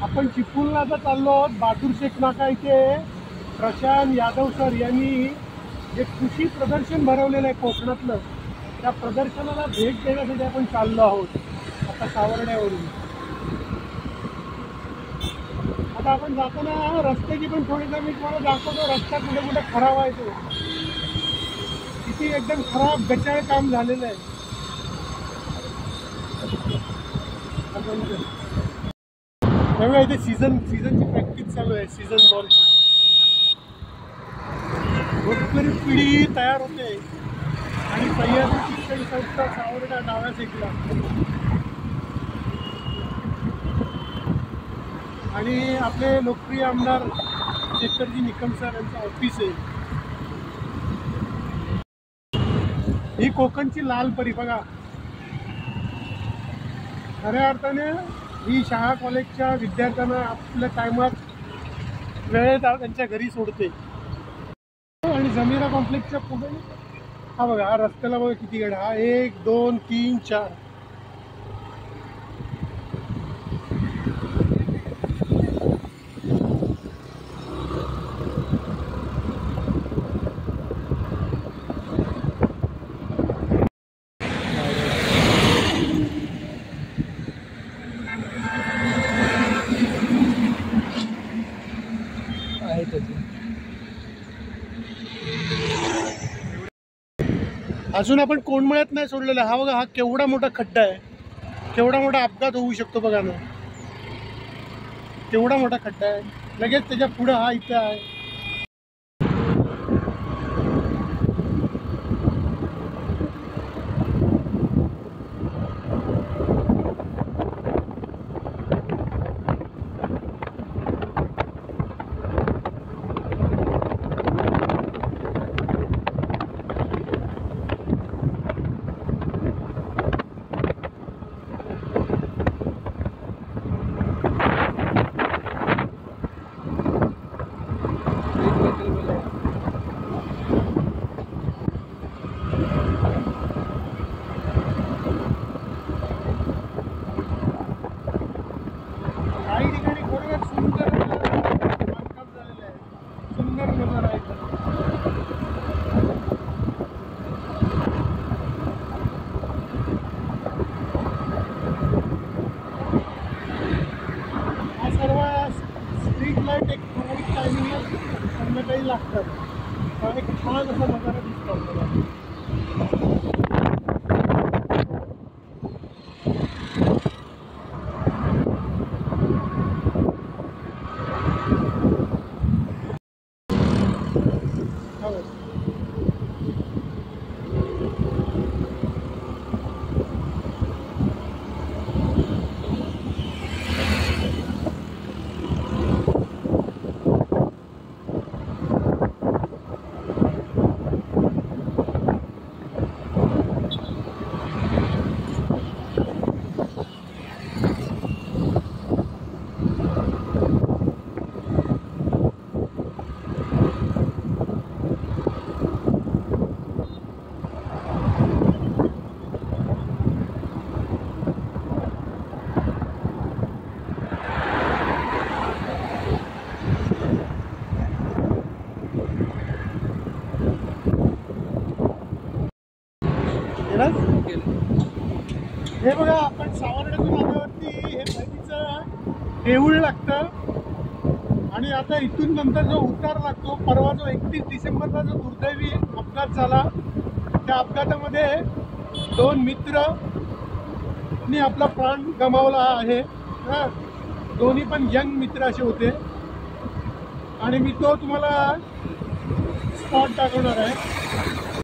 आपण चिपळूणला आता चाललो आहोत. बहादूर शेख नाका इथे प्रशांत यादव सर यांनी जे कृषी प्रदर्शन भरवलेलं आहे कोकणातलं, त्या प्रदर्शनाला भेट देण्यासाठी आपण चाललो आहोत आता सावर्ड्यावरून. आता आपण जाताना रस्त्याची पण थोडीसा मी तुम्हाला दाखवतो, रस्ता कुठे कुठे खराब आहे, तो किती एकदम खराब गचाळ काम झालेलं आहे. त्यामुळे इथे सीझनची प्रॅक्टिस चालू आहे, सीझन बॉलची. भोजपुरी पिढी तयार होते आणि सह्याद्री शिक्षण संस्था सावर्डा डाव्या साईडला आणि आपले लोकप्रिय आमदार शेखरजी निकम सर यांचं ऑफिस आहे. ही कोकणची लाल परी बघा. खऱ्या अर्थाने ही शाळा कॉलेजच्या विद्यार्थ्यांना आपल्या टायमात वेळेत त्यांच्या घरी सोडते. आणि जमीरा कॉम्प्लेक्सच्या पुढे हा बघा, हा रस्त्याला बघा किती गाड्या, हा 1 2 3 4. अजून आपण कोंडमळ्यात नाही सोडलेला. हा बघा, हा केवढा मोठा खड्डा आहे, केवढा मोठा अपघात होऊ शकतो बघा ना, केवढा मोठा खड्डा आहे. लगेच त्याच्या पुढं हा इथं आहे. काही ठिकाणी खरोखर सुंदर बांधकाम झालेलं आहे, सुंदर नजारा आहे. हा सर्व स्ट्रीट लाईट एक ठराविक टायमिंगला संध्याकाळी लागतात. एक छान असा नजारा दिसतो आपल्याला. हे बघा, आपण सावर्ड्यातून आल्यावरती हे बहिणीचं देऊळ लागतं आणि आता इथून नंतर जो उतार लागतो, परवा जो 31 डिसेंबरला जो दुर्दैवी अपघात झाला, त्या अपघातामध्ये 2 मित्रांनी आपला प्राण गमावला आहे. दोन्ही पण यंग मित्र असे होते आणि मी तो तुम्हाला स्पॉट दाखवणार आहे.